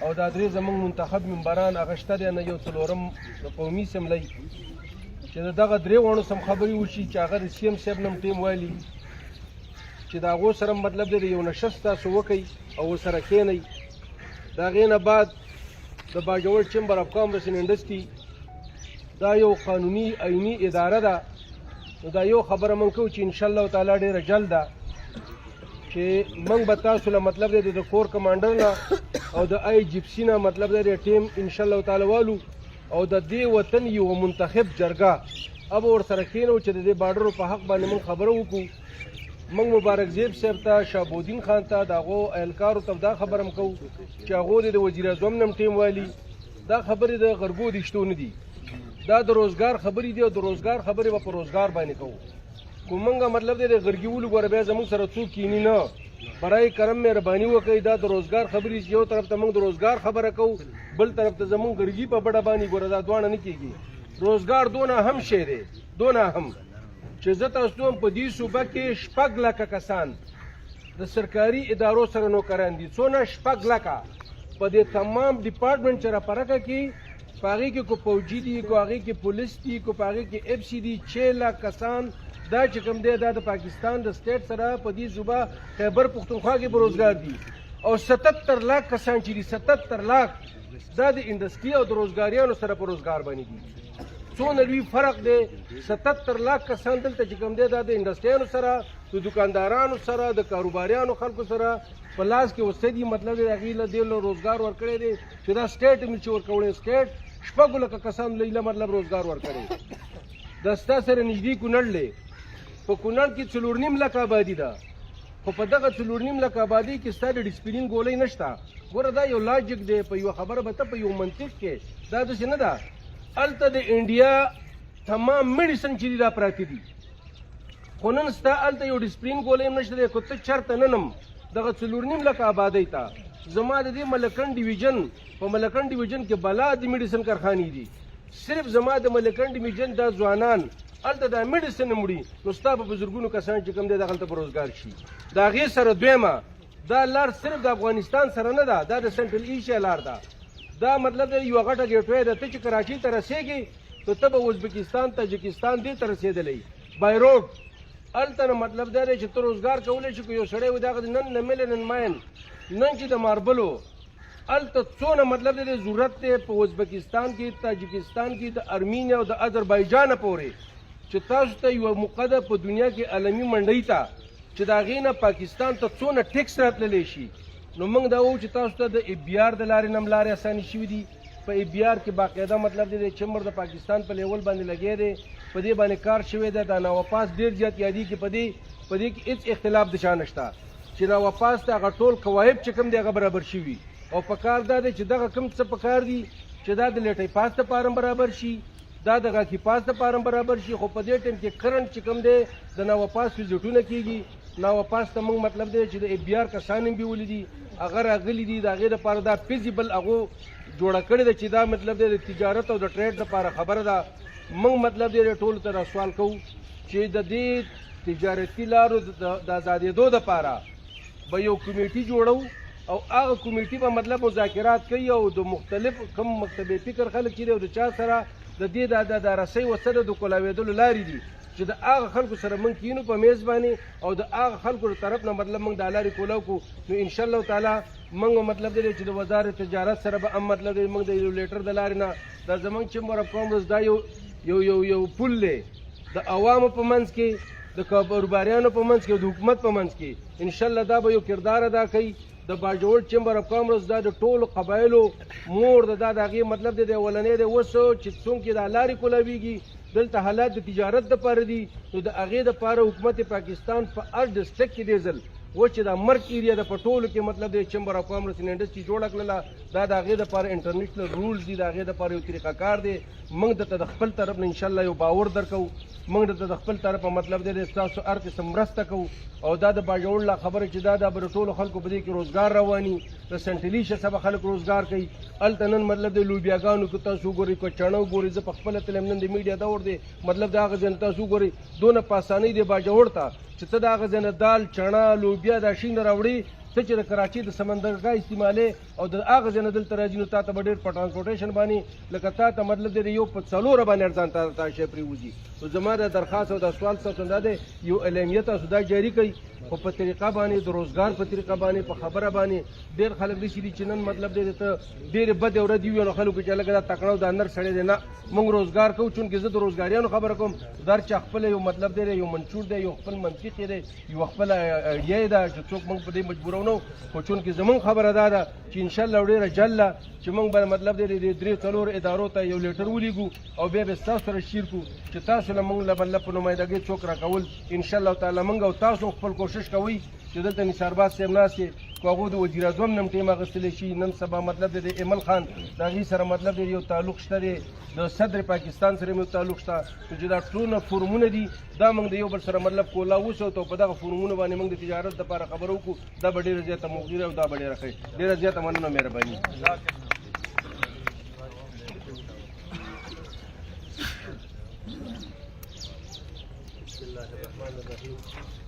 او دا درې زموږ منتخب ممبران هغه شته دی نه یو څلورم د قومي اسمبلی چې د دغه درې غونو سم خبرې وشي چې هغه د سی ایم صاحب نه ټیم وایي چې د هغو سره مطلب دی د یو نشست تاسو وکئ او ورسره کښېنئ د هغې نه بعد د باجوړ چمبر اف کامرس اینډ انډسټري دا یو قانوني عیني اداره ده نو دا یو خبره موږ کوو چې انشاءالله تعالی ډېره جلد ده چې موږ به تاسو له مطلب دی د کور کمانډر نه او د آی جپسي نه مطلب دی د ټیم انشاءالله تعالی والو او د دې وطن یو منتخب جرګه अब ورسره کښېنو چې د دې بارډرو په حق باندې موږ خبره وکړو موږ مبارک زیب صاحب ته شهابالدین خان ته د هغو اهلکارو ته دا خبره هم کوو چې هغو د وزیر اعظم نه هم ټیم والي دا خبرې د غربو د شتو نه دي دا د روزګار خبرې دي او د روزګار خبرې به په روزګار باندې کوو خو موږ مطلب دی د غرګي ولو ګوره بیا زموږ سره څوک کینی نه برای کرم مهرباني وکړئ دا د روزګار خبرې یو طرف ته موږ د روزګار خبره کوو بل طرف ته زموږ غرګي په بډه باندې ګوره دا دواړه نه کېږي روزګار دونه هم شی دی دونه هم چې زه تاسو هم په دې صوبه کې 6 لکه کسان د سرکاري ادارو سره نوکران دي څونه 6 لکه په دې تمام ډپارټمنټ چې راپرکه کې په هغې کې کو فوجي دي کو هغې کې پولیس دي کو په هغې کې اف سی دي 6 لک کسان دا چې کوم دی دا د پاکستان د سټیټ سره په دې صوبه خیبر پښتونخوا کې به روزګار دي او 77 لک کسان چې دي 77 لک دا د انډسټري او د روزګاریانو سره په روزګار باندې دي څونه لوی فرق دی 77 لک کسان دلته چې کوم دی دا د انډسټریانو سره د دکاندارانو سره د کاروباریانو خلکو سره په لاس کې اوسه دي مطلب دی هغې له دې له روزګار ورکړی دی چې دا سټیټ هم چې ورکولی سټیټ 6 لکه کسان له مطلب روزګار ورکړی دا ستا سره نږدې کونړ دی په کونړ کې 4.5 لکه آبادي ده خو په دغه 4.5 لکه آبادي کې ستا د ډسپلین ګولۍ نشته ګوره دا یو لاجک دی په یوه خبره به ته په یو منطق کې دا داسې نه ده هلته د انډیا تمام میډیسن چې دي دا پراته دي خو نن ستا هلته یو ډسپلین ګولۍ هم نشته دی که ته چېرته ننم دغه 4.5 لکه آبادۍ ته زما د دې ملکن ډیویژن په ملکن ډیویژن کې بلا د میډیسن کارخانې دي صرف زما د ملکن ډیویژن دا ځوانان هلته دا میډیسن مړي نو ستا په بزرګونو کسان چې کوم دی دغلته په روزګار شي د هغې سره دویمه دا لار صرف د افغانستان سره نه ده دا د سنټرل ایشیا لار ده دا مطلب دی یوه غټه ګیټوی ده ته چې کراچۍ ته رسېږې نو ته به ازبکستان تاجکستان دې ته رسېدلی بای روډ هلته نه مطلب دا دی چې ته روزګار کولی شي که یو سړی و دغه نن د میلنن ماین نن چې د ماربلو هلته څونه مطلب دی ضرورت دی په ازبکستان کې تاجکستان کې د ارمینیا او د اذربایجانه پورې چې تاسو ته یوه موقع ده په دنیا کې عالمي منډۍ ته چې د هغې نه پاکستان ته څونه ټیکس راتللی شي نو موږ دا وایو چې تاسو ته د ای بي آر د لارې نه هم لارې اسانې شوي دي په ای بي آر کې باقاعده مطلب دی د چمبر د پاکستان په لیول باندې لګی دی په دې باندې کار شوی دی دا ناوپاس ډېر زیات یادېږي په دې کې هېڅ اختلاف د چا نشته چې ناوپاس ته هغه ټول قواعد چې کوم دی هغه برابر شوي او په کار دا دی چې دغه کوم څه په کار دي چې دا د لیټۍ پاس دپاره هم برابر شي دا د غاښي پاس دپاره هم برابر شي خو په دې ټایم کې کرنټ چې کوم دی د ناوپاس ویزټونه کېږي ناوپاس ته موږ مطلب دی چې د ای بي آر کسان هم بیولي دي هغه راغلي دي د هغې دپاره دا فیزیبل هغو جوړه کړې ده چې دا مطلب دی د تجارت او د ټریډ دپاره خبره ده موږ مطلب دی ټولو ته را سوال کوو چې د دې تجارتي لارو د ازادېدو دپاره به یو کمیټي جوړو او هغه کمیټي به مطلب مذاکرات کوي او د مختلف کم مکتب فکر خلک چې دی او د چا سره د دې د رسۍ وسله د کولاوېدلو لارې دي چې د هغه خلکو سره موږ کینو په میز باندې او د هغه خلکو طرف نه مطلب موږ دا لارې کولاو کړو نو انشاءالله تعالی موږ مطلب دی چې د وزارت تجارت سره به هم مطلب دی موږ د ریګولیټر د لارې نه دا زموږ چمبر اف کامرس دا یو پل دی د عوامو په منځ کې د کاروباریانو په منځ کې او د حکومت په منځ کې انشاءالله دا به یو کردار ادا کوي د باجوړ چمبر اف کامرس دا د ټولو قبایلو مور د هغې مطلب دی د اولنی دی اوس چې څومره دا لارې کولاویږي دلته حالات د تجارت دپاره دي نو د هغې دپاره حکومت پاکستان په هر ډسټرکټ کې دی ځل و چې دا مرګ ایریا د په ټولو کې مطلب د چمبر اف کامرس اینډ انډسټري جوړه کړله دا د هغې دپاره انټرنیشنل رولز دي د هغې دپاره یو طریقه کار دی موږ درته د خپل طرف نه انشاءالله یو باور درکوو موږ درته د خپل طرفه مطلب دی ستاسو هر قسم مرسته کوو او دا د باجوړ لا خبره چې دا به د ټولو خلکو په دې کې روزګار رواني د سنټرلي شه به خلک روزګار کوي هلته نن مطلب د لوبیاګانو کې تاسو وګورئ که چڼه وګورئ زه په خپله تلم نن د میډیا دور دی مطلب د هغه ځای نه تاسو وګورئ دونه په اسانۍ دی باجوړ ته چې ته د هغه ځای نه دال چڼه لوبیا دا شي نه راوړې ته چې د کراچۍ د سمندرګاه استعمالې او د هغه ځای نه دلته راځي نو تا ته به ډېر په ټرانسپورټیشن باندې لکه تا ته مطلب دی یو په څلوره باندې ارزان تا شی پرېوځي نو زما د درخواست او د سوال ستاسو دا دی یو اعلامیه تاسو دا جاري کړئ خو په طریقه باندې د روزګار په طریقه باندې په خبره باندې ډېر خلک داسې دي چې نن مطلب دی ته ډېرې بدې ورځې وي نو خلکو چې لکه دا تکړه او دا نر سړی دی نه موږ روزګار کوو چونکې زه د روزګاریانو خبره کوم در چې خپل یو مطلب دی یو منشور دی یو خپل منطق دی یو خپل ایډیا یې ده چې څوک موږ په دې مجبورونو خو چونکې زموږ خبره دا ده چې انشاءالله ډېره جله چې موږ به مطلب دی د 3-4 ادارو ته یو لیټر ولیږو او بیا به ستاسو سره شیر کړو چې تاسو له موږ له بله په نمایندګۍ څوک راکول انشاءالله تعالی موږ او تاسو خپل کوشش کوئ چې دلته نثارباد صاحب ناست دی خو هغو د وزیر اعظم نم ټیم اخیستلی شي نن سبا مطلب دی د ایمل خان د هغې سره مطلب دی یو تعلق شته دی د صدر پاکستان سره یو تعلق شته چې دا ټولونه فورمونه دي دا موږ د یو بل سره مطلب کولا وسوتو په دغه فورمونو باندې موږ د تجارت دپاره خبرو وکړو دا به ډېره زیاته مغیره او دا به ډېره ښه ډېره زیاته مننه مهرباني بسم الله الرحمن الرحیم